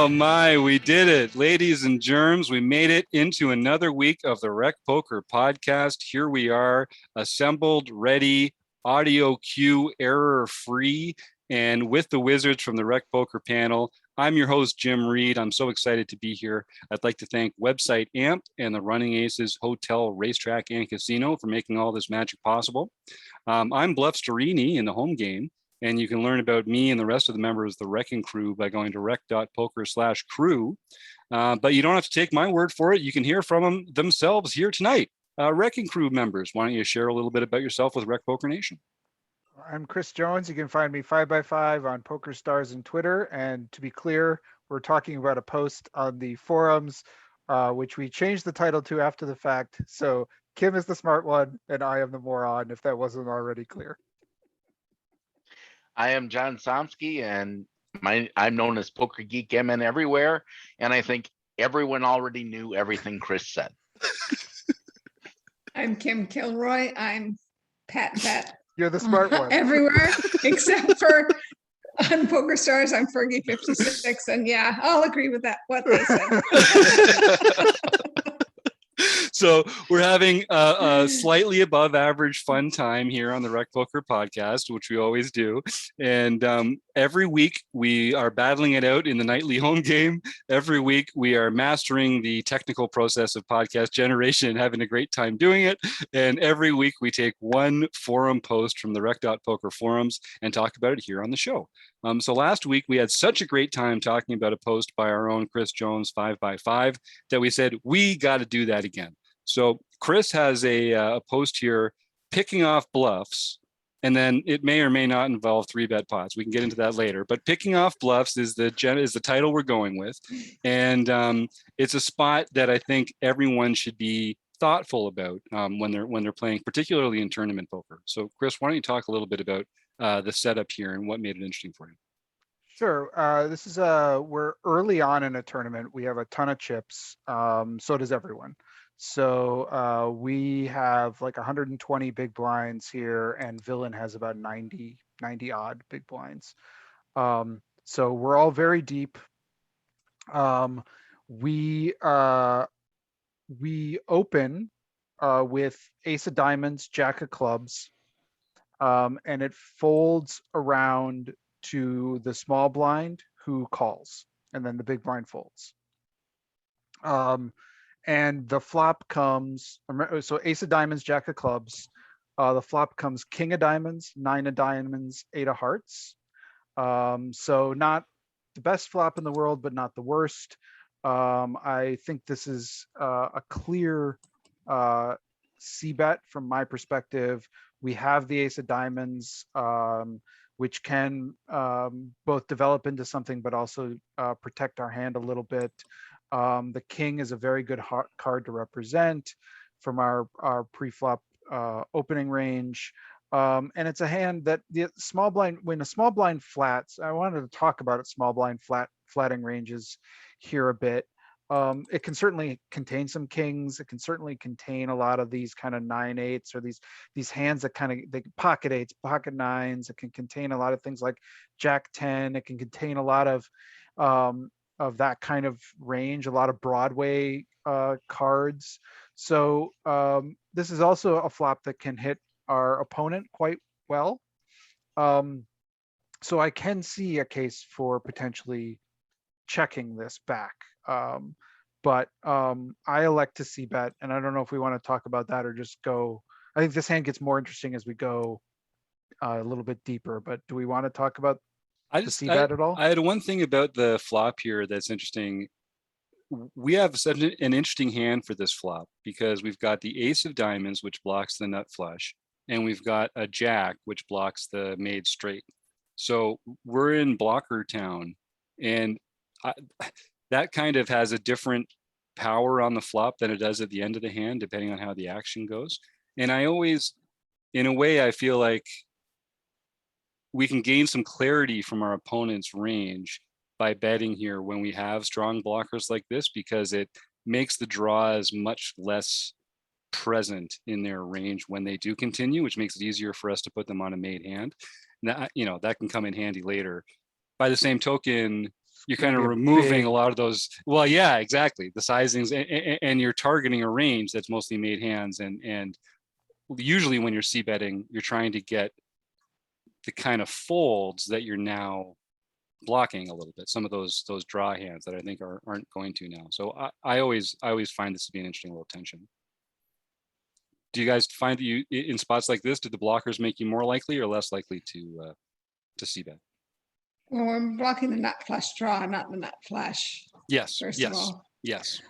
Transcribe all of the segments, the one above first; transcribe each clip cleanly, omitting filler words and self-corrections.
Oh my, we did it. Ladies and germs, we made it into another week of the Rec Poker podcast. Here we are, assembled, ready, audio cue, error-free, and with the wizards from the Rec Poker panel. I'm your host, Jim Reed. I'm so excited to be here. I'd like to thank Website Amp and the Running Aces Hotel, Racetrack, and Casino for making all this magic possible. I'm Bluffs in the home game. And you can learn about me and the rest of the members of the Wrecking Crew by going to rec.poker/crew. But you don't have to take my word for it. You can hear from them themselves here tonight. Wrecking Crew members, why don't you share a little bit about yourself with Rec Poker Nation? I'm Chris Jones. You can find me 5x5 on PokerStars and Twitter. And to be clear, we're talking about a post on the forums, which we changed the title to after the fact. So Kim is the smart one and I am the moron, if that wasn't already clear. I am John Somsky, and I'm known as Poker Geek MN everywhere, and I think everyone already knew everything Chris said. I'm Kim Kilroy. I'm Pat. You're the smart one. Everywhere, except for on PokerStars, I'm Fergie56, and yeah, I'll agree with that, what they said. So we're having a slightly above average fun time here on the Rec Poker podcast, which we always do. And every week we are battling it out in the nightly home game. Every week we are mastering the technical process of podcast generation and having a great time doing it. And every week we take one forum post from the Rec.Poker forums and talk about it here on the show. So last week we had such a great time talking about a post by our own Chris Jones 5x5 that we said, we got to do that again. So Chris has a post here picking off bluffs, and then it may or may not involve 3-bet pots. We can get into that later, but picking off bluffs is the title we're going with. And it's a spot that I think everyone should be thoughtful about when they're playing, particularly in tournament poker. So Chris, why don't you talk a little bit about the setup here and what made it interesting for you? Sure. This is we're early on in a tournament. We have a ton of chips. So does everyone. So we have like 120 big blinds here, and Villain has about 90 odd big blinds. So we're all very deep. We open with Ace of Diamonds, Jack of Clubs, and it folds around to the small blind who calls, and then the big blind folds. And the flop comes, so Ace of Diamonds, Jack of Clubs. The flop comes King of Diamonds, 9 of Diamonds, 8 of Hearts. So not the best flop in the world, but not the worst. I think this is a clear C-bet from my perspective. We have the Ace of Diamonds, which can both develop into something, but also protect our hand a little bit. The king is a very good card to represent from our pre-flop opening range. And it's a hand that the small blind, when a small blind flats, I wanted to talk about small blind flatting ranges here a bit. It can certainly contain some kings. It can certainly contain a lot of these kind of 9/8s or these hands that kind of, they pocket 8s, pocket 9s. It can contain a lot of things like Jack 10. It can contain a lot of that kind of range, a lot of Broadway cards. So this is also a flop that can hit our opponent quite well. So I can see a case for potentially checking this back. But I elect to c-bet, and I don't know if we want to talk about that or just go. I think this hand gets more interesting as we go a little bit deeper, but do we want to talk about the c-bet at all? I had one thing about the flop here that's interesting. We have such an interesting hand for this flop because we've got the Ace of Diamonds, which blocks the nut flush, and we've got a Jack, which blocks the made straight. So we're in blocker town, and that kind of has a different power on the flop than it does at the end of the hand, depending on how the action goes. And I always, in a way, I feel like we can gain some clarity from our opponent's range by betting here when we have strong blockers like this, because it makes the draws much less present in their range when they do continue, which makes it easier for us to put them on a made hand. That, you know, that can come in handy later. By the same token, you're gonna kind of be a removing big- a lot of those. Well, yeah, exactly. The sizings, and you're targeting a range that's mostly made hands, and usually when you're c-betting, you're trying to get the kind of folds that you're now blocking a little bit. Some of those draw hands that I think aren't going to now. So I always find this to be an interesting little tension. Do you guys find that you in spots like this, did the blockers make you more likely or less likely to c-bet? Well, we're blocking the nut flush draw, not the nut flush, Yes. first of Yes. all. Yes.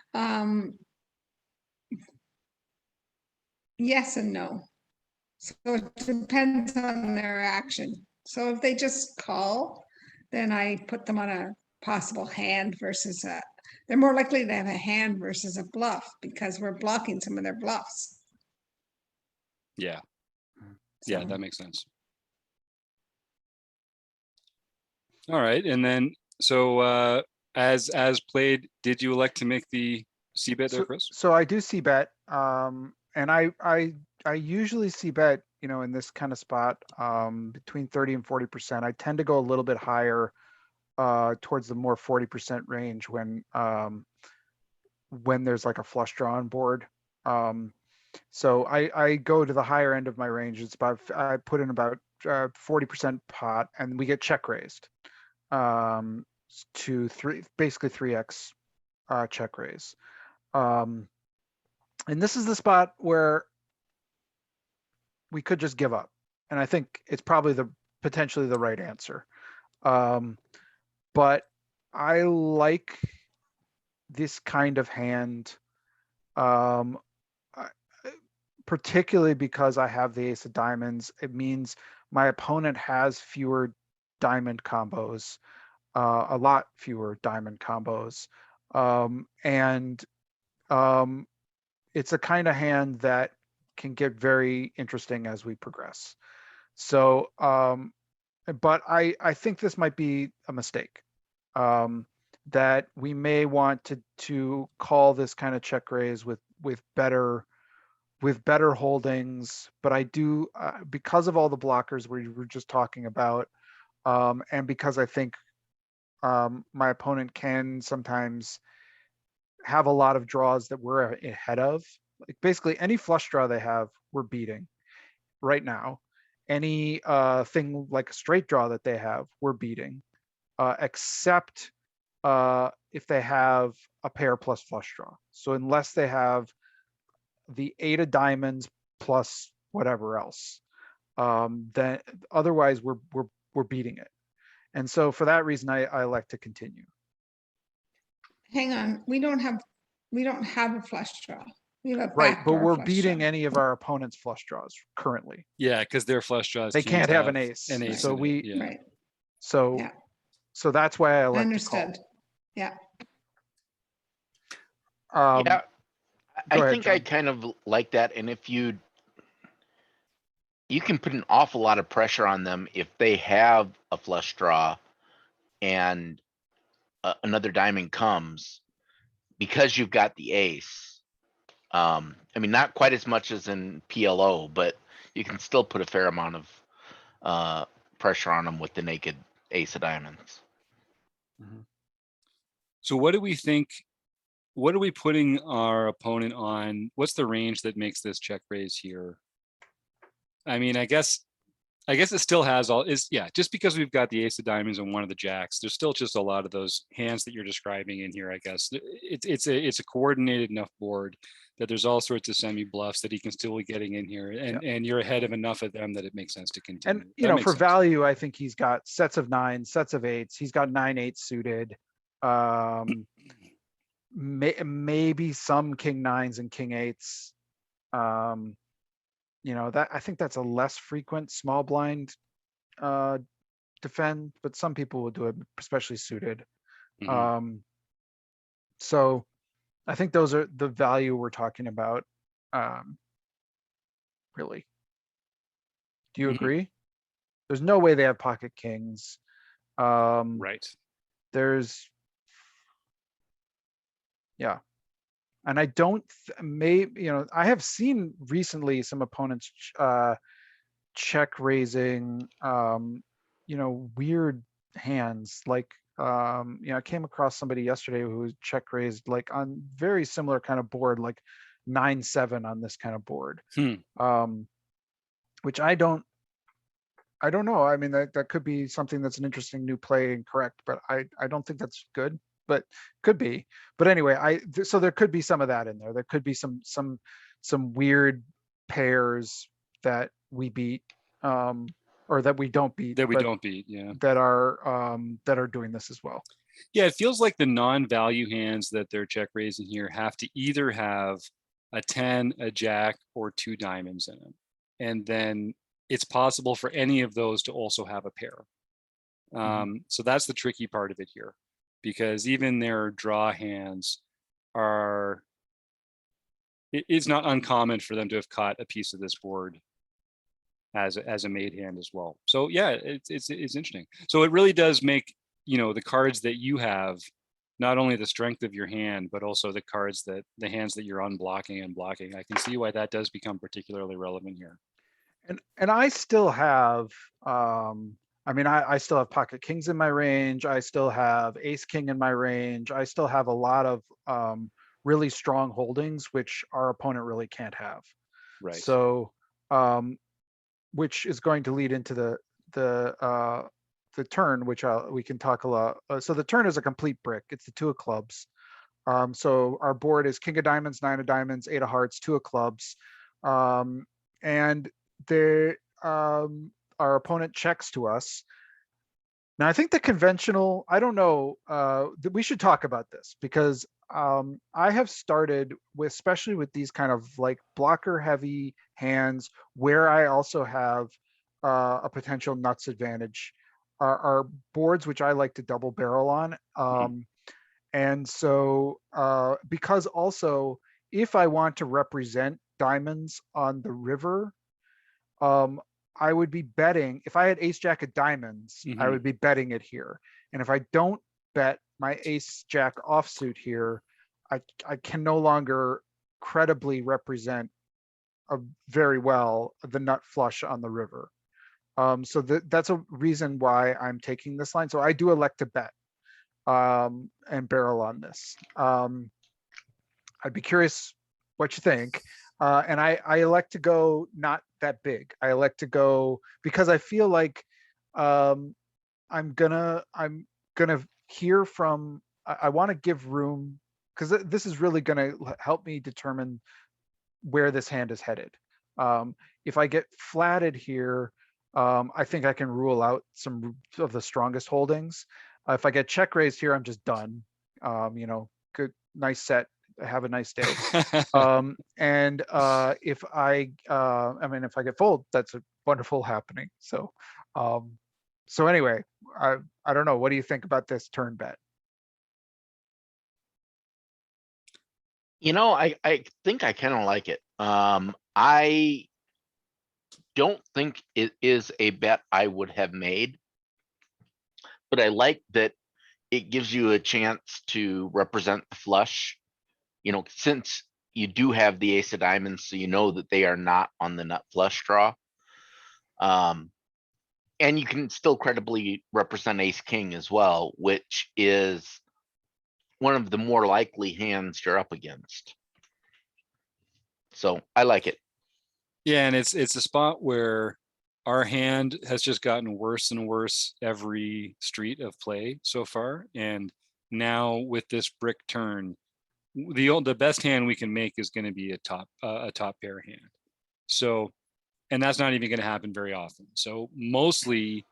Yes and no. So it depends on their action. So if they just call, then I put them on a possible hand versus they're more likely to have a hand versus a bluff because we're blocking some of their bluffs. Yeah. So, Yeah, that makes sense. All right, and then so as played, did you elect to make the c-bet there, Chris? So I do see bet, and I usually see bet, in this kind of spot, between 30 and 40%. I tend to go a little bit higher, towards the more 40% range when there's like a flush draw on board. So I go to the higher end of my range. It's about, I put in about 40% pot, and we get check raised to basically 3x check raise. And this is the spot where we could just give up. And I think it's probably potentially the right answer. But I like this kind of hand, particularly because I have the ace of diamonds. It means my opponent has fewer diamond combos, a lot fewer diamond combos. And it's a kind of hand that can get very interesting as we progress. So, but I think this might be a mistake, that we may want to call this kind of check raise with better holdings. But I do, because of all the blockers we were just talking about, and because I think my opponent can sometimes have a lot of draws that we're ahead of. Like basically any flush draw they have, we're beating right now. Any thing like a straight draw that they have, we're beating, except if they have a pair plus flush draw. So unless they have the 8 of diamonds plus whatever else, then otherwise we're beating it. And so for that reason, I like to continue. hang on, we don't have a flush draw. We have a Right, but backdoor we're flush beating draw. any of our opponent's flush draws currently. Yeah, because their flush draws They can't have an ace. An ace So in it, we, yeah. Right, so Yeah. so that's why I like to call. understood. Yeah. Yeah, go I ahead, think I John. kind of like that. And if you can put an awful lot of pressure on them if they have a flush draw and another diamond comes because you've got the ace. I mean, not quite as much as in PLO, but you can still put a fair amount of pressure on them with the naked ace of diamonds. So what do we think? What are we putting our opponent on? What's the range that makes this check raise here? I mean, I guess it still has just because we've got the ace of diamonds and one of the jacks, there's still just a lot of those hands that you're describing in here. I guess it's a coordinated enough board that there's all sorts of semi bluffs that he can still be getting in here, and you're ahead of enough of them that it makes sense to continue. And for value, I think he's got sets of 9s, sets of 8s. He's got 9-8 suited. Maybe some king 9s and king 8s. That I think that's a less frequent small blind defend, but some people will do it, especially suited. So I think those are the value we're talking about. Really. Do you agree? There's no way they have pocket kings. Right. There's, yeah. And I don't, I have seen recently some opponents check raising, weird hands. Like I came across somebody yesterday who check raised like on very similar kind of board, like 9-7 on this kind of board. Which I don't know. I mean, that could be something that's an interesting new play and correct, but I don't think that's good, but could be. But anyway, so there could be some of that in there. There could be some weird pairs that we beat, or that we don't beat, yeah, that are doing this as well. Yeah, it feels like the non-value hands that they're check raising here have to either have a 10, a jack, or 2 diamonds in them. And then it's possible for any of those to also have a pair. So that's the tricky part of it here, because even their draw hands it's not uncommon for them to have caught a piece of this board as a made hand as well. So yeah, it's interesting. So it really does make, the cards that you have, not only the strength of your hand, but also the hands that you're unblocking and blocking. I can see why that does become particularly relevant here. And I still have, I still have pocket kings in my range. I still have ace king in my range. I still have a lot of really strong holdings, which our opponent really can't have. Right. So, which is going to lead into the turn, which we can talk a lot. So the turn is a complete brick. It's the 2 of clubs. So our board is king of diamonds, 9 of diamonds, 8 of hearts, 2 of clubs, and our opponent checks to us. Now I think the conventional, I don't know, that we should talk about this, because I have started with, especially with these kind of like blocker heavy hands where I also have a potential nuts advantage, are boards which I like to double barrel on. And so because also if I want to represent diamonds on the river, I would be betting, if I had ace jack of diamonds, I would be betting it here. And if I don't bet my ace jack offsuit here, I can no longer credibly represent very well the nut flush on the river. So that's a reason why I'm taking this line. So I do elect to bet and barrel on this. I'd be curious what you think. And I elect to go not that big. I elect to go because I feel like I'm gonna hear from, I want to give room, because this is really gonna help me determine where this hand is headed. If I get flatted here, I think I can rule out some of the strongest holdings. If I get check raised here, I'm just done. Good, nice set. Have a nice day. And if if I get fold, that's a wonderful happening. So, anyway, I don't know. What do you think about this turn bet? I think I kind of like it. I don't think it is a bet I would have made, but I like that it gives you a chance to represent the flush. Since you do have the ace of diamonds, so you know that they are not on the nut flush draw. And you can still credibly represent ace king as well, which is one of the more likely hands you're up against. So I like it. Yeah, and it's a spot where our hand has just gotten worse and worse every street of play so far. And now with this brick turn, the best hand we can make is going to be a top pair hand. So, and that's not even going to happen very often. So mostly,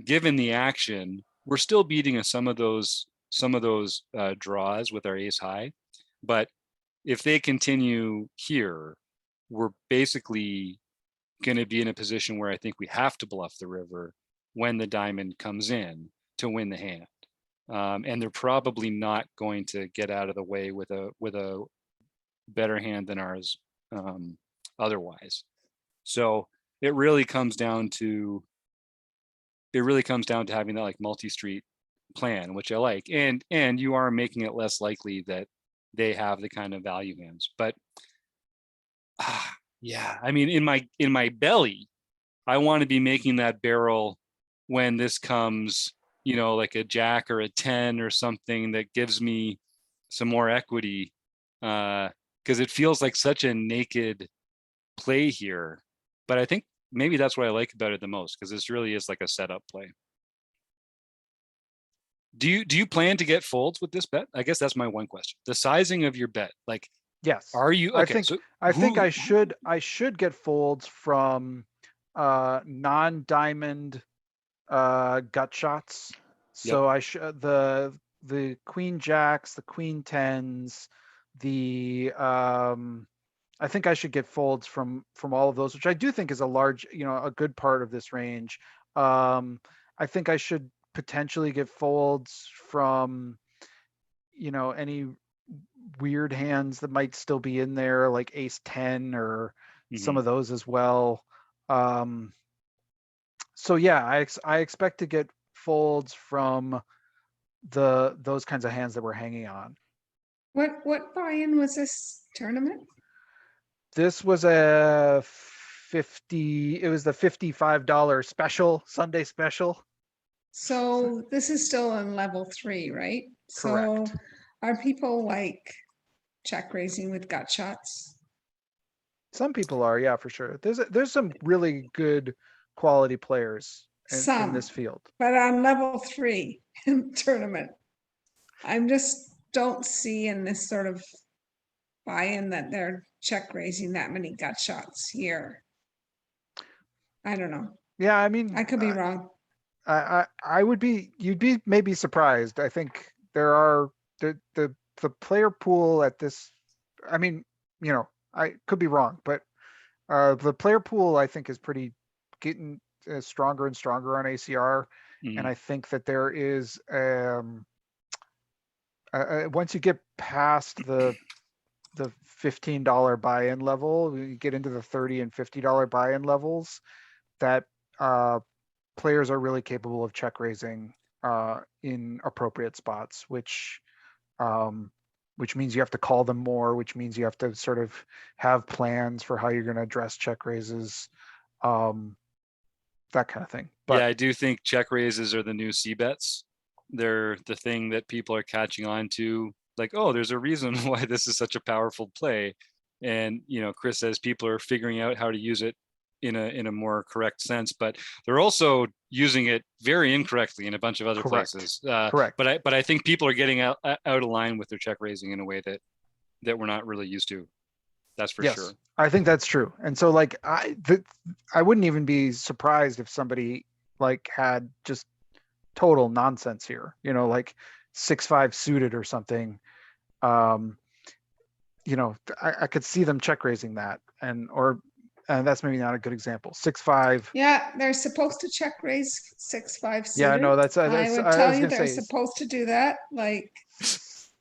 given the action, we're still beating some of those draws with our ace high. But if they continue here, we're basically going to be in a position where I think we have to bluff the river when the diamond comes in to win the hand. And they're probably not going to get out of the way with a better hand than ours otherwise. So it really comes down to having that like multi-street plan, which I like, and you are making it less likely that they have the kind of value hands. But yeah, I mean, in my belly, I want to be making that barrel when this comes like a jack or a 10 or something that gives me some more equity, because it feels like such a naked play here. But I think maybe that's what I like about it the most, because this really is like a setup play. Do you plan to get folds with this bet? I guess that's my one question. The sizing of your bet, like, Yes. are you okay? I think I should get folds from non-diamond gut shots. So I should the queen jacks, the queen tens, the I think I should get folds from all of those, which I do think is a large, a good part of this range. I think I should potentially get folds from any weird hands that might still be in there, like ace 10 or some of those as well. So yeah, I expect to get folds from those kinds of hands that we're hanging on. What buy-in was this tournament? This was it was the $55 special, Sunday special. So this is still on level 3, right? Correct. So are people like check raising with gut shots? Some people are, yeah, for sure. There's some really good quality players in this field. But on level 3 in tournament, I just don't see in this sort of buy-in that they're check raising that many gut shots here. I don't know. Yeah, I mean, I could be wrong. You'd be maybe surprised. I think there are the player pool at this, I mean, I could be wrong, but the player pool I think is getting stronger and stronger on ACR. And I think that there is, once you get past the $15 buy-in level, you get into the $30 and $50 buy-in levels, that players are really capable of check raising in appropriate spots, which means you have to call them more, which means you have to sort of have plans for how you're going to address check raises, that kind of thing. But yeah, I do think check raises are the new C bets. They're the thing that people are catching on to. Like, oh, there's a reason why this is such a powerful play. And, Chris says people are figuring out how to use it in a more correct sense, but they're also using it very incorrectly in a bunch of other places. Correct. But I think people are getting out of line with their check raising in a way that we're not really used to. That's for sure. I think that's true. And so like I wouldn't even be surprised if somebody like had just total nonsense here, like 6-5 suited or something. I could see them check raising that, and that's maybe not a good example. 6-5. Yeah, they're supposed to check raise 6-5 suited. Yeah, no, that's I would tell you they're supposed to do that like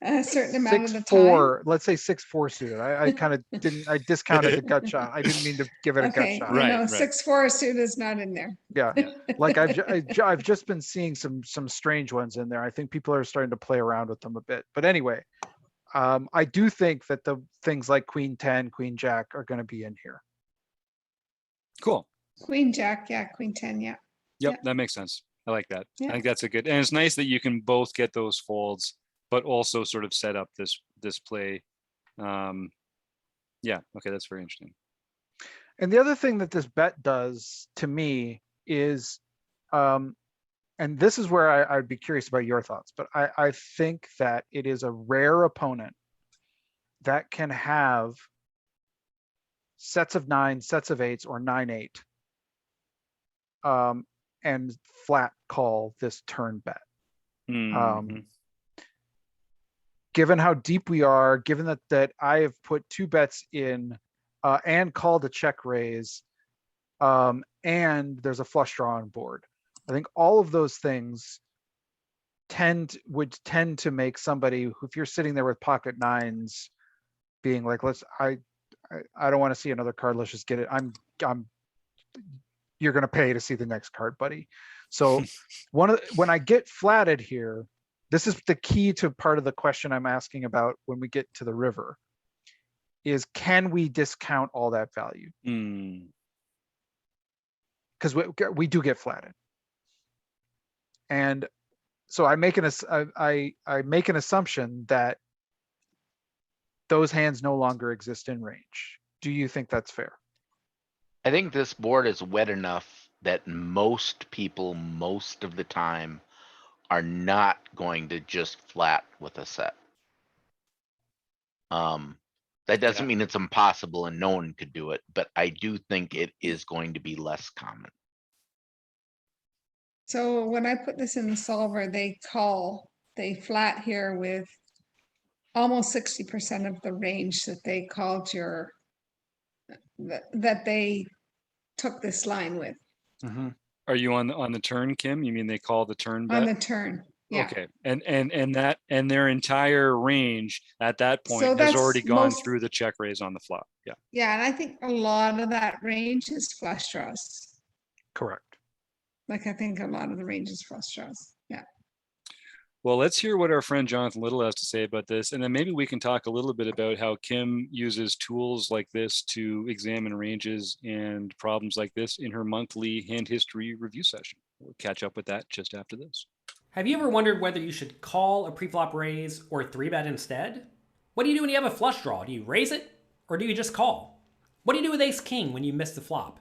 a certain amount of the time. Let's say 6-4 suited. I kind of I discounted the gut shot. I didn't mean to give it a gut shot. Right, 6-4 suited is not in there. Yeah. Like I've just been seeing some strange ones in there. I think people are starting to play around with them a bit. But anyway, I do think that the things like Queen 10, Queen Jack are going to be in here. Cool. Queen Jack, yeah, Queen 10, yeah. Yep, that makes sense. I like that. Yeah. I think that's and it's nice that you can both get those folds, but also sort of set up this play. Yeah, okay, that's very interesting. And the other thing that this bet does to me is, and this is where I'd be curious about your thoughts, but I think that it is a rare opponent that can have sets of 9, sets of 8s, or 9-8, and flat call this turn bet. Given how deep we are, given that I have put 2 bets in and called a check raise, and there's a flush draw on board, I think all of those things would tend to make somebody who, if you're sitting there with pocket 9s, being like, I don't want to see another card. Let's just get it. You're going to pay to see the next card, buddy. So when I get flatted here, this is the key to part of the question I'm asking about when we get to the river, is can we discount all that value? Because we do get flatted. And So I make I make an assumption that those hands no longer exist in range. Do you think that's fair? I think this board is wet enough that most people, most of the time, are not going to just flat with a set. That doesn't Yeah. mean it's impossible and no one could do it, but I do think it is going to be less common. So when I put this in the solver, they flat here with almost 60% of the range that they called that they took this line with Are you on the turn, Kim? You mean they call the turn on bet? the turn. Yeah. Okay. And their entire range at that So point has that's already gone most, through the check raise on the flop. Yeah. yeah, and I think a lot of that range is flush draws. Correct. Like I think a lot of the range is flush draws. Yeah. Well, let's hear what our friend Jonathan Little has to say about this. And then maybe we can talk a little bit about how Kim uses tools like this to examine ranges and problems like this in her monthly hand history review session. We'll catch up with that just after this. Have you ever wondered whether you should call a preflop raise or 3-bet instead? What do you do when you have a flush draw? Do you raise it or do you just call? What do you do with ace king when you miss the flop?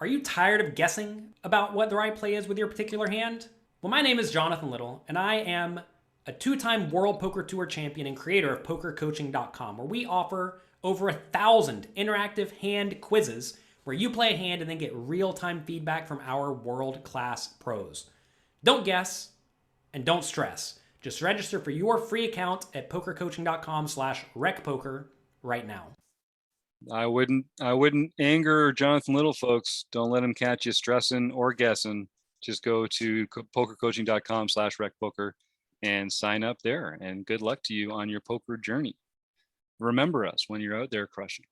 Are you tired of guessing about what the right play is with your particular hand? Well, my name is Jonathan Little, and I am a 2-time World Poker Tour champion and creator of PokerCoaching.com, where we offer over 1,000 interactive hand quizzes where you play a hand and then get real-time feedback from our world-class pros. Don't guess and don't stress. Just register for your free account at PokerCoaching.com/recpoker right now. I wouldn't anger Jonathan Little, folks. Don't let him catch you stressing or guessing. Just go to pokercoaching.com/recpoker and sign up there. And good luck to you on your poker journey. Remember us when you're out there crushing.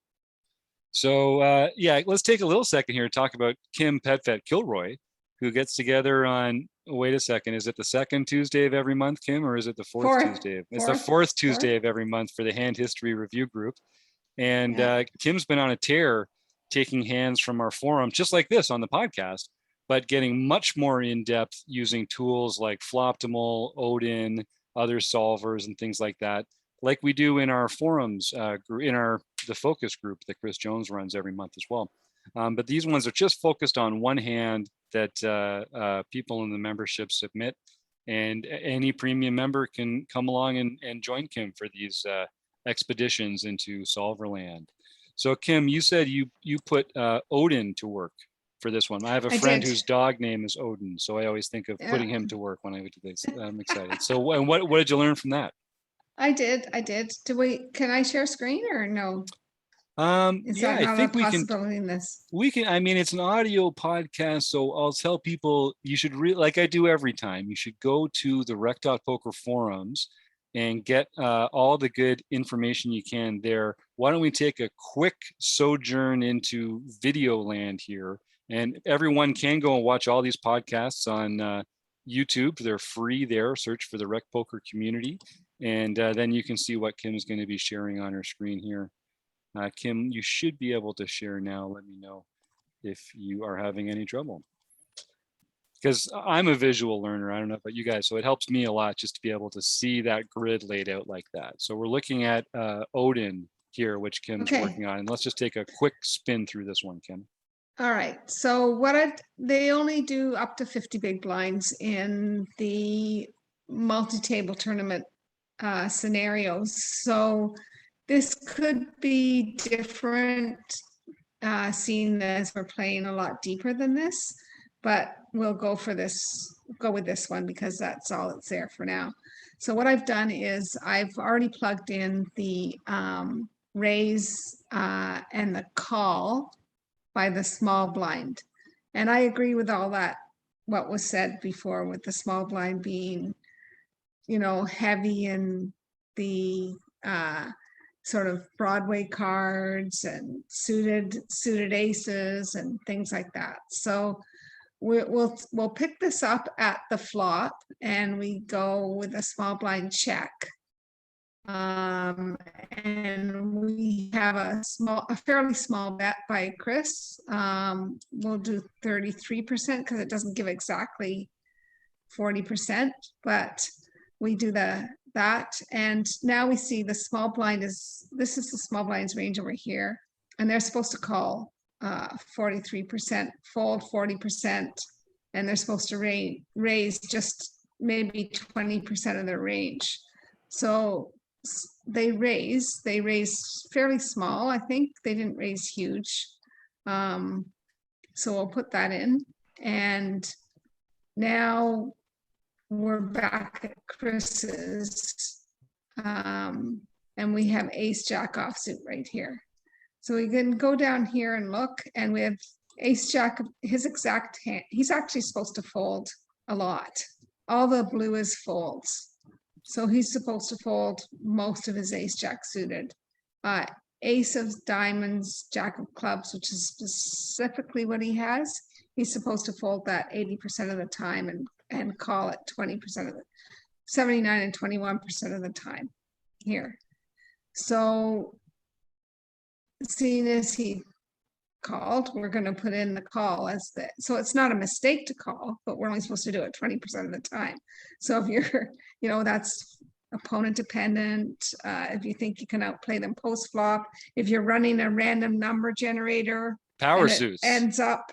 So yeah, let's take a little second here to talk about Kim Petfet Kilroy, who gets together on, wait a second, is it the second Tuesday of every month, Kim, or is it the fourth Tuesday? It's the fourth Tuesday of every month for the Hand History Review Group. And Kim's been on a tear taking hands from our forum, just like this on the podcast, but getting much more in depth using tools like Floptimal, Odin, other solvers and things like that, like we do in our forums, in the focus group that Chris Jones runs every month as well. But these ones are just focused on one hand that people in the membership submit, and any premium member can come along and join Kim for these expeditions into Solverland. So Kim, you said you put Odin to work for this one. I have a friend whose dog name is Odin, so I always think of putting him to work when I would do this. I'm excited. So, and what did you learn from that? I did. Can I share screen or no? Is Yeah, that I think a possibility in this? we can. I mean, it's an audio podcast, so I'll tell people you should like I do every time. You should go to the Rec.Poker forums and get all the good information you can there. Why don't we take a quick sojourn into video land here? And everyone can go and watch all these podcasts on YouTube. They're free there. Search for the Rec Poker community. And then you can see what Kim is going to be sharing on her screen here. Kim, you should be able to share now. Let me know if you are having any trouble. Because I'm a visual learner. I don't know about you guys. So it helps me a lot just to be able to see that grid laid out like that. So we're looking at Odin here, which Kim's working on. And let's just take a quick spin through this one, Kim. All right. So they only do up to 50 big blinds in the multi-table tournament scenarios. So this could be different, seeing as we're playing a lot deeper than this, but we'll go with this one because that's all that's there for now. So what I've done is I've already plugged in the raise and the call by the small blind. And I agree with all that, what was said before with the small blind being, heavy in the sort of Broadway cards and suited aces and things like that. So we'll pick this up at the flop and we go with a small blind check. And we have a fairly small bet by Chris. We'll do 33% because it doesn't give exactly 40%, but we do that. And now we see the small blind this is the small blind's range over here. And they're supposed to call 43%, fold 40%, and they're supposed to raise just maybe 20% of their range. So they raise fairly small. I think they didn't raise huge. So we'll put that in. And now we're back at Chris's. And we have ace jack offsuit right here. So we can go down here and look, and we have ace jack, his exact hand. He's actually supposed to fold a lot. All the blue is folds. So he's supposed to fold most of his ace jack suited. Ace of diamonds, jack of clubs, which is specifically what he has. He's supposed to fold that 80% of the time and call it 20% of the 79 and 21% of the time here. So seeing as he called, we're going to put in the call as the, so it's not a mistake to call, but we're only supposed to do it 20% of the time. So if you're, that's opponent dependent. If you think you can outplay them post flop, if you're running a random number generator, Power suits. ends up,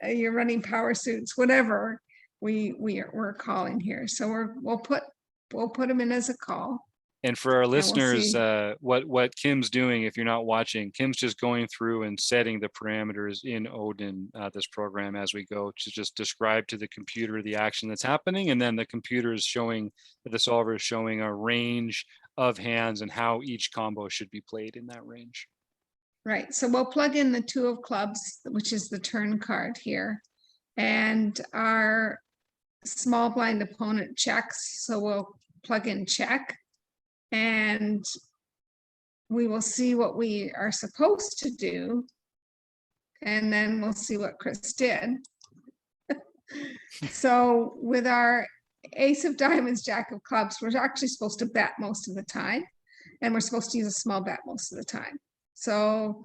you're running power suits, whatever, we're calling here. So we'll put them in as a call. And for our listeners, we'll what Kim's doing, if you're not watching, Kim's just going through and setting the parameters in Odin, this program, as we go, to just describe to the computer the action that's happening. And then the computer is showing, the solver is showing a range of hands and how each combo should be played in that range. Right. So we'll plug in the 2 of clubs, which is the turn card here. And our small blind opponent checks. So we'll plug in check. And we will see what we are supposed to do. And then we'll see what Chris did. So with our ace of diamonds, jack of clubs, we're actually supposed to bet most of the time. And we're supposed to use a small bet most of the time. So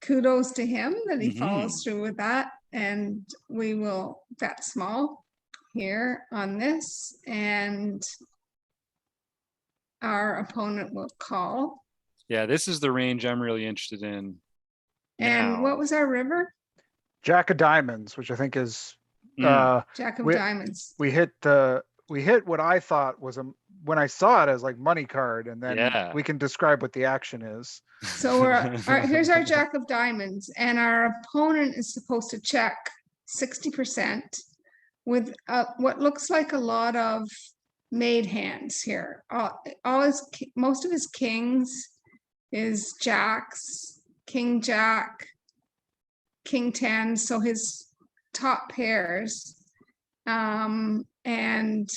kudos to him that he follows through with that. And we will bet small here on this. And our opponent will call. Yeah, this is the range I'm really interested in. And now. what was our river? Jack of diamonds, which I think is Jack of diamonds. we hit what I thought was when I saw it as like money card, and then we can describe what the action is. So here's our jack of diamonds, and our opponent is supposed to check 60% with what looks like a lot of made hands here. Most of his kings is jacks, king jack, king 10. So his top pairs, and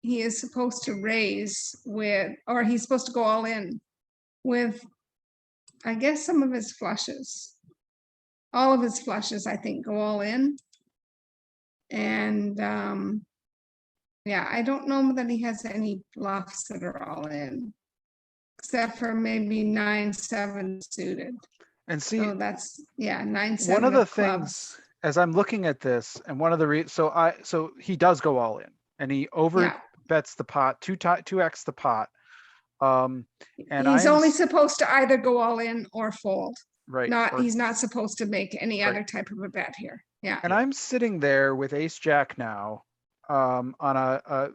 he is supposed to raise with, or he's supposed to go all in with, I guess, some of his flushes. All of his flushes, I think, go all in. And yeah, I don't know that he has any bluffs that are all in, except for maybe 9-7 suited. And see, so that's 9-7. One of the clubs. things as I'm looking at this, and one of the so he does go all in, and he over bets the pot 2x the pot. And he's only supposed to either go all in or fold. Right. He's not supposed to make any other type of a bet here. Yeah. And I'm sitting there with ace jack now. On a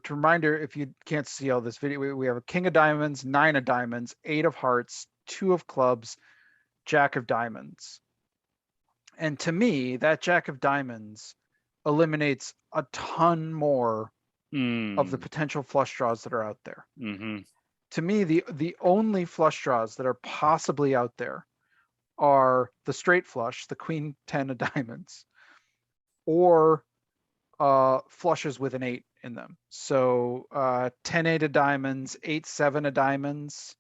reminder, if you can't see all this video, we have a king of diamonds, 9 of diamonds, 8 of hearts, 2 of clubs, jack of diamonds. And to me, that jack of diamonds eliminates a ton more of the potential flush draws that are out there. To me, the only flush draws that are possibly out there are the straight flush, the queen 10 of diamonds, or flushes with an 8 in them. So 10-8 of diamonds, 8-7 of diamonds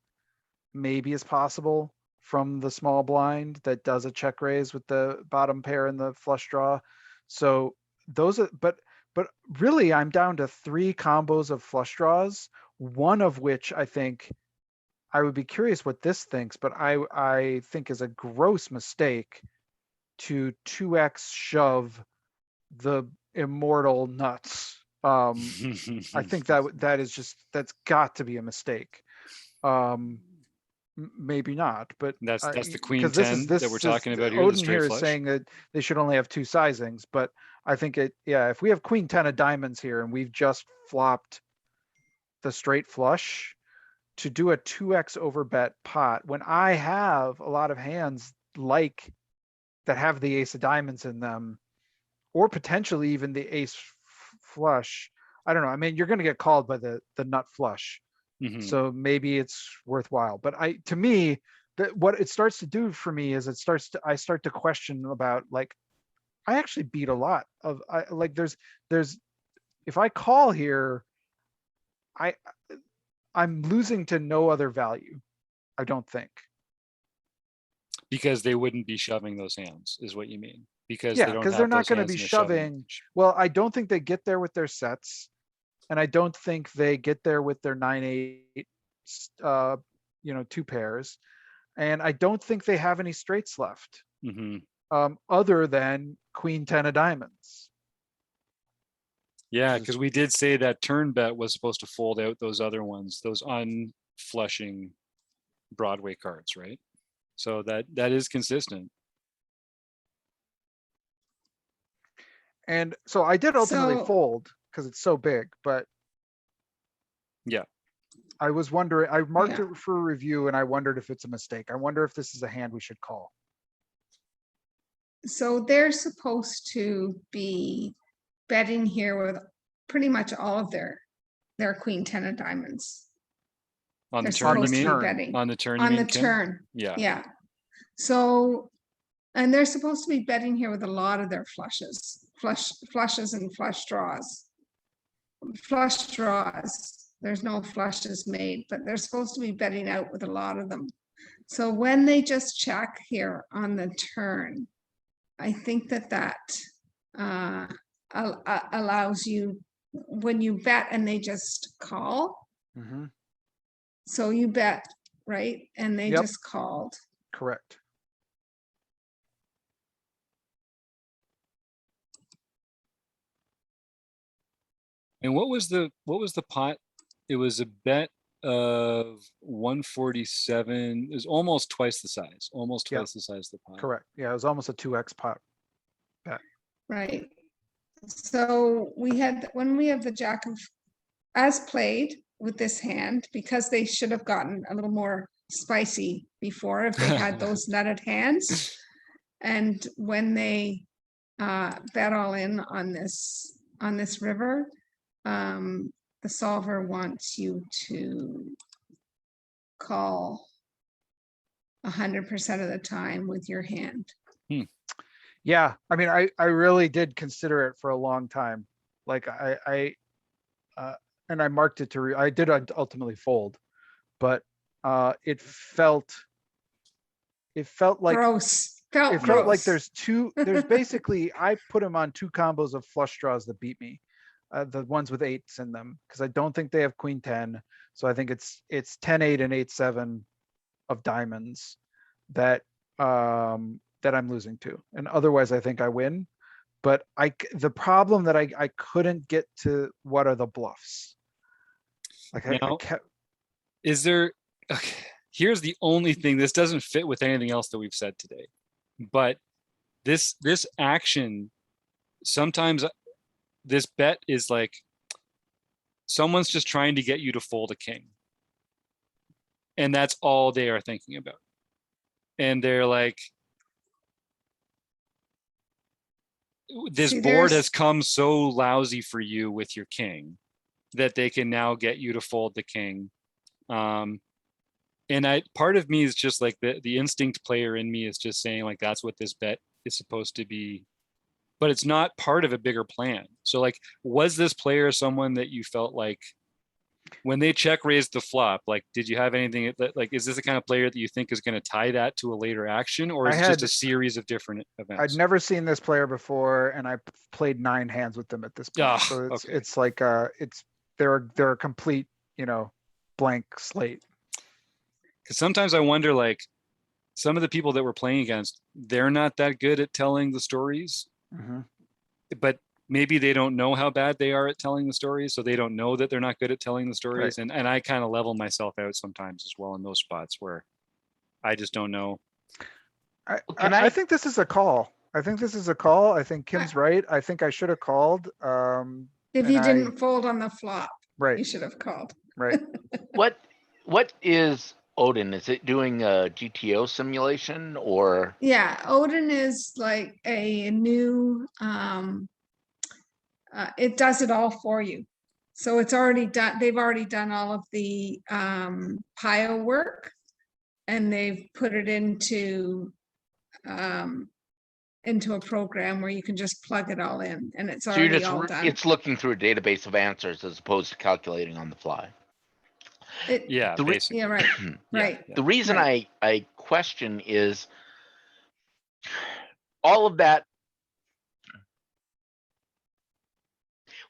maybe is possible from the small blind that does a check raise with the bottom pair and the flush draw. So those are, but really I'm down to 3 combos of flush draws, one of which I think I would be curious what this thinks, but I think is a gross mistake to 2x shove the immortal nuts. I think that is just, that's got to be a mistake. Maybe not, but that's the queen because this 10 is that we're talking about here, the Odin straight here is flush. saying that they should only have two sizings, but I think if we have queen 10 of diamonds here and we've just flopped the straight flush, to do a 2x over bet pot when I have a lot of hands like that have the ace of diamonds in them, or potentially even the ace flush. I don't know. I mean, you're going to get called by the nut flush. Mhm. So maybe it's worthwhile. But to me, what it starts to do for me is I start to question about, like, I actually beat a lot of, there's if I call here, I'm losing to no other value. I don't think. Because they wouldn't be shoving those hands, is what you mean? Because Yeah, they don't because have they're not those going to hands be in the shoving shoving. range. Well, I don't think they get there with their sets, and I don't think they get there with their 9-8, two pairs, and I don't think they have any straights left, Mhm. other than queen 10 of diamonds. Yeah, Which is- because we did say that turn bet was supposed to fold out those other ones, those unflushing Broadway cards, right? So that is consistent. And so I did ultimately So- fold because it's so big, but Yeah. I was wondering, I marked Yeah. it for review and I wondered if it's a mistake. I wonder if this is a hand we should call. So they're supposed to be betting here with pretty much all of their queen 10 of diamonds. On the They're turn, you supposed to be mean? betting. On the turn, you On mean, the Kim? turn, Yeah. yeah. So, and they're supposed to be betting here with a lot of their flushes and flush draws. Flush draws, there's no flushes made, but they're supposed to be betting out with a lot of them. So when they just check here on the turn, I think that allows you, when you bet and they just call, Mm-hmm. so you bet, right? And they Yep. just called. Correct. And what was the pot? It was a bet of 147. It was almost twice the size. Almost Yep. twice the size of the pot. Correct. Yeah, it was almost a 2x pot. Right. So when we have the jack of, as played with this hand, because they should have gotten a little more spicy before if they had those nutted hands. And when they bet all in on this river, the solver wants you to call 100% of the time with your hand. Yeah, I mean, I really did consider it for a long time. Like and I marked it to, I did ultimately fold, but it felt like, Gross. it felt like there's basically, I put them on two combos of flush draws that beat me. The ones with eights in them, because I don't think they have queen 10. So I think it's 10-8 and 8-7 of diamonds that that I'm losing to. And otherwise I think I win. But the problem that I couldn't get to, what are the bluffs? Like I Now, kept, is there, okay, here's the only thing, this doesn't fit with anything else that we've said today, but this action, sometimes this bet is like someone's just trying to get you to fold a king, and that's all they are thinking about. And they're like, this board has come so lousy for you with your king that they can now get you to fold the king. And part of me is just like the instinct player in me is just saying, like, that's what this bet is supposed to be, but it's not part of a bigger plan. So like, was this player someone that you felt like when they check raised the flop, like, did you have anything that, like, is this the kind of player that you think is going to tie that to a later action, or is it just a series of different events? I'd never seen this player before, and I played 9 hands with them at this point. So it's like they're a complete, blank slate. Because sometimes I wonder, like, some of the people that we're playing against, they're not that good at telling the stories. Mm-hmm. But maybe they don't know how bad they are at telling the stories, so they don't know that they're not good at telling the stories. And I kind of level myself out sometimes as well in those spots where I just don't know. I think this is a call. I think this is a call. I think Kim's right. I think I should have called. If you didn't fold on the flop, you Right, should have called. right. What is Odin? Is it doing a GTO simulation or? Yeah, Odin is like a new, it does it all for you. So it's already done, they've already done all of the pile work, and they've put it into a program where you can just plug it all in, and it's So you're already just, all done. it's looking through a database of answers as opposed to calculating on the fly. Yeah, basically. Yeah, right, Yeah, right. yeah. The reason Right. I question is all of that.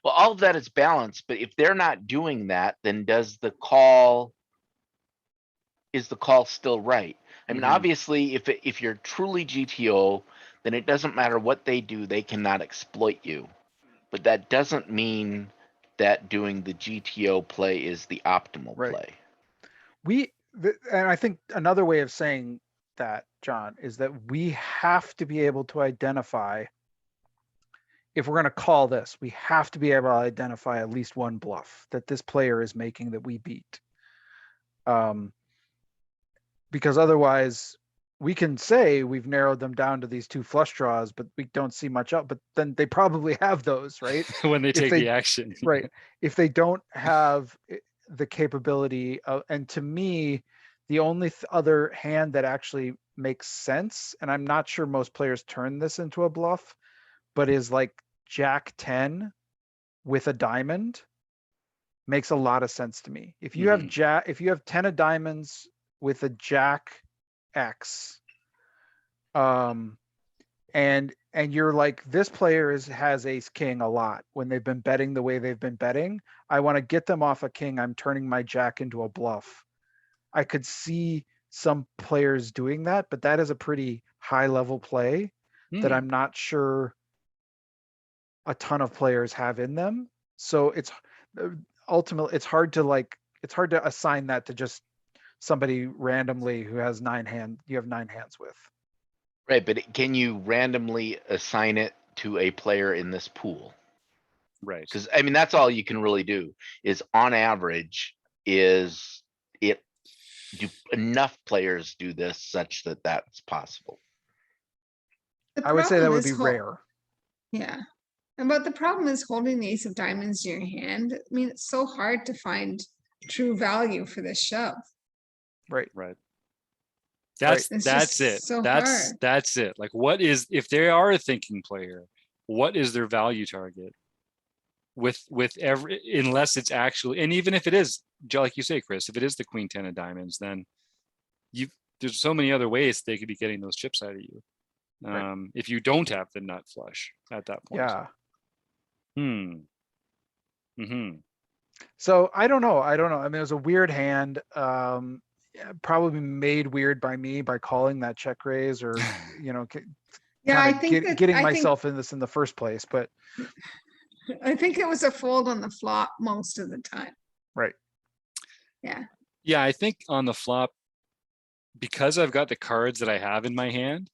Well, all of that is balanced, but if they're not doing that, then is the call still right? I mean, Mhm. obviously, if you're truly GTO, then it doesn't matter what they do, they cannot exploit you. But that doesn't mean that doing the GTO play is the optimal Right. play. And I think another way of saying that, John, is that we have to be able to identify, if we're going to call this, we have to be able to identify at least one bluff that this player is making that we beat. Because otherwise we can say we've narrowed them down to these two flush draws, but we don't see much up. But then they probably have those, right? When they If take they- the action. Right. If they don't have the capability of, and to me, the only other hand that actually makes sense, and I'm not sure most players turn this into a bluff, but is like Jack 10 with a diamond makes a lot of sense to me. If you have if you have 10 of diamonds with a Jack X, and you're like, this player has ace king a lot when they've been betting the way they've been betting, I want to get them off a king, I'm turning my Jack into a bluff. I could see some players doing that, but that is a pretty high level play that I'm not sure a ton of players have in them. So it's ultimately, it's hard to assign that to just somebody randomly who has you have 9 hands with. Right, but can you randomly assign it to a player in this pool? Right. Because I mean, that's all you can really do is, on average, is it, do enough players do this such that that's possible? I would say that problem would is be rare. Yeah. But the problem is holding the ace of diamonds in your hand. I mean, it's so hard to find true value for this shove. Right. That's It's that's just it. so That's hard. that's it. Like, what is, if they are a thinking player, what is their value target? With every, unless it's actually, and even if it is, like you say, Chris, if it is the queen 10 of diamonds, then there's so many other ways they could be getting those chips out of you. If you don't have the nut flush at that point. Yeah. Mm-hmm. So I don't know. I mean, it was a weird hand. Probably made weird by me by calling that check raise, or Yeah, I think getting myself in this in the first place. But I think it was a fold on the flop most of the time. Right. Yeah. Yeah, I think on the flop, because I've got the cards that I have in my hand,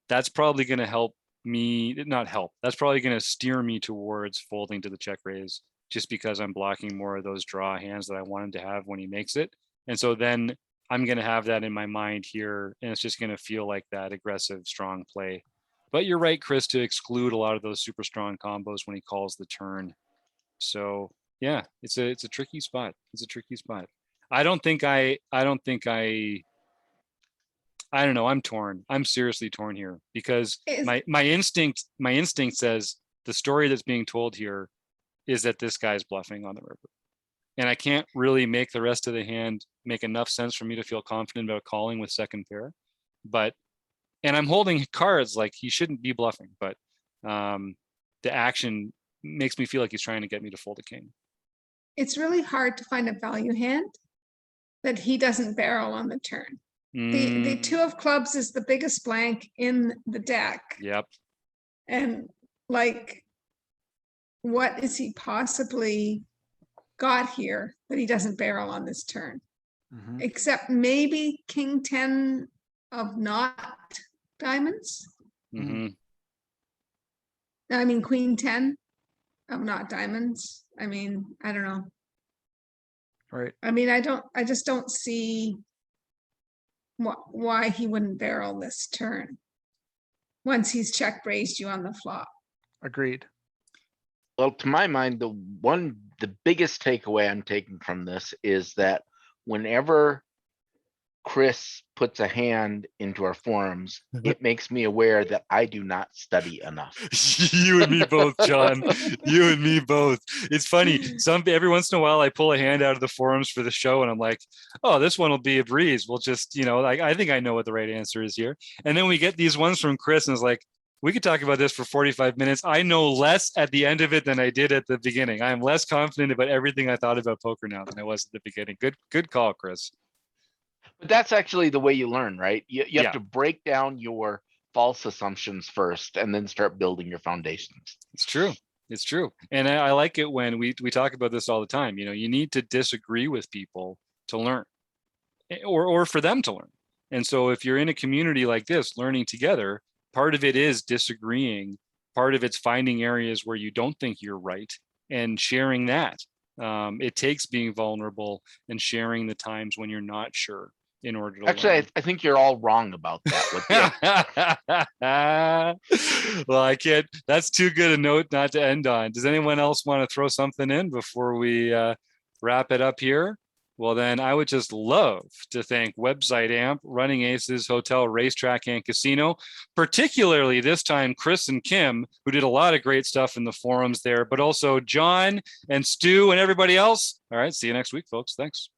that's probably going to help me, not help, that's probably going to steer me towards folding to the check raise, just because I'm blocking more of those draw hands that I want him to have when he makes it. And so then I'm going to have that in my mind here, and it's just going to feel like that aggressive, strong play. But you're right, Chris, to exclude a lot of those super strong combos when he calls the turn. So yeah, it's a tricky spot. It's a tricky spot. I don't know. I'm torn. I'm seriously torn here, because my instinct says the story that's being told here is that this guy's bluffing on the river. And I can't really make the rest of the hand make enough sense for me to feel confident about calling with second pair. And I'm holding cards like he shouldn't be bluffing, but the action makes me feel like he's trying to get me to fold a king. It's really hard to find a value hand that he doesn't barrel on the turn. The 2 of clubs is the biggest blank in the deck. Yep. And like, what is he possibly got here that he doesn't barrel on this turn? Mhm. Except maybe king 10 of not diamonds. Mm-hmm. I mean, queen 10 of not diamonds. I mean, I don't know. Right. I mean, I just don't see why he wouldn't barrel this turn once he's check raised you on the flop. Agreed. Well, to my mind, the biggest takeaway I'm taking from this is that whenever Chris puts a hand into our forums, it makes me aware that I do not study enough. You and me both, John. You and me both. It's funny. Every once in a while, I pull a hand out of the forums for the show, and I'm like, "Oh, this one will be a breeze. We'll just, I think I know what the right answer is here." And then we get these ones from Chris, and it's like, we could talk about this for 45 minutes. I know less at the end of it than I did at the beginning. I am less confident about everything I thought about poker now than I was at the beginning. Good call, Chris. But that's actually the way you learn, right? You Yeah. have to break down your false assumptions first and then start building your foundations. It's true. It's true. And I like it when we talk about this all the time. You need to disagree with people to learn, or for them to learn. And so if you're in a community like this, learning together, part of it is disagreeing. Part of it's finding areas where you don't think you're right and sharing that. It takes being vulnerable and sharing the times when you're not sure in order to Actually, learn. I think you're all wrong about that. Well, I can't. That's too good a note not to end on. Does anyone else want to throw something in before we wrap it up here? Well, then I would just love to thank Website Amp, Running Aces, Hotel, Racetrack, and Casino, particularly this time Chris and Kim, who did a lot of great stuff in the forums there, but also John and Stu and everybody else. All right, see you next week, folks. Thanks.